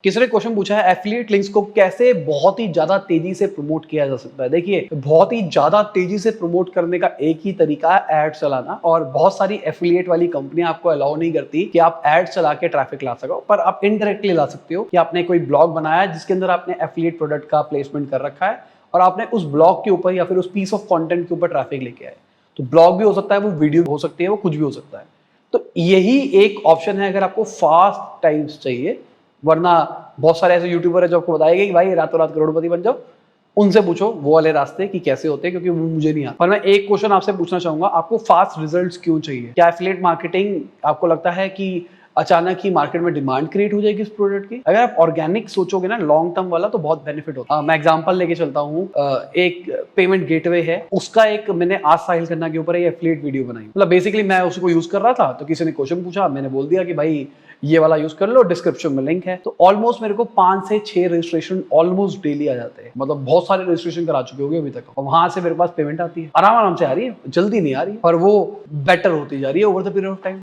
किसी ने क्वेश्चन पूछा है एफिलिएट लिंक्स को कैसे बहुत ही ज्यादा तेजी से प्रमोट किया जा सकता है। देखिए, बहुत ही ज्यादा तेजी से प्रमोट करने का एक ही तरीका है एड चलाना, और बहुत सारी एफिलिएट वाली कंपनियां आपको अलाउ नहीं करती कि आप एड चला के ट्रैफिक ला सको, पर आप इनडायरेक्टली ला सकते हो कि आपने कोई ब्लॉग बनाया है जिसके अंदर आपने एफिलिएट प्रोडक्ट का प्लेसमेंट कर रखा है और आपने उस ब्लॉग के ऊपर या फिर उस पीस ऑफ कंटेंट के ऊपर ट्रैफिक लेके आए। तो ब्लॉग भी हो सकता है, वो वीडियो हो सकती है, वो कुछ भी हो सकता है। तो यही एक ऑप्शन है अगर आपको फास्ट टाइम्स चाहिए। वरना बहुत सारे ऐसे यूट्यूबर है जो आपको बताएंगे कि भाई रातों रात करोड़पति बन जाओ, उनसे पूछो वो वाले रास्ते कि कैसे होते हैं, क्योंकि वो मुझे नहीं आता। पर मैं एक क्वेश्चन आपसे पूछना चाहूंगा, आपको फास्ट रिजल्ट्स क्यों चाहिए? क्या एफिलिएट मार्केटिंग आपको लगता है कि अचानक ही मार्केट में डिमांड क्रिएट हो जाएगी इस प्रोडक्ट की? अगर आप ऑर्गेनिक सोचोगे ना, लॉन्ग टर्म वाला, तो बहुत बेनिफिट होता है। मैं एग्जांपल लेके चलता हूँ, एक पेमेंट गेटवे है, उसका एक मैंने आज साहिल खन्ना के ऊपर एफिलिएट वीडियो बनाई। मतलब बेसिकली मैं उसको यूज कर रहा था, तो किसी ने क्वेश्चन पूछा, मैंने बोल दिया कि भाई ये वाला यूज कर लो, डिस्क्रिप्शन में लिंक है। तो ऑलमोस्ट मेरे को 5 से 6 रजिस्ट्रेशन ऑलमोस्ट डेली आ जाते हैं। मतलब बहुत सारे रजिस्ट्रेशन करा चुके होंगे अभी तक, और वहां से मेरे पास पेमेंट आती है, आराम आराम से आ रही है, जल्दी नहीं आ रही, और वो बेटर होती जा रही है over the period of time.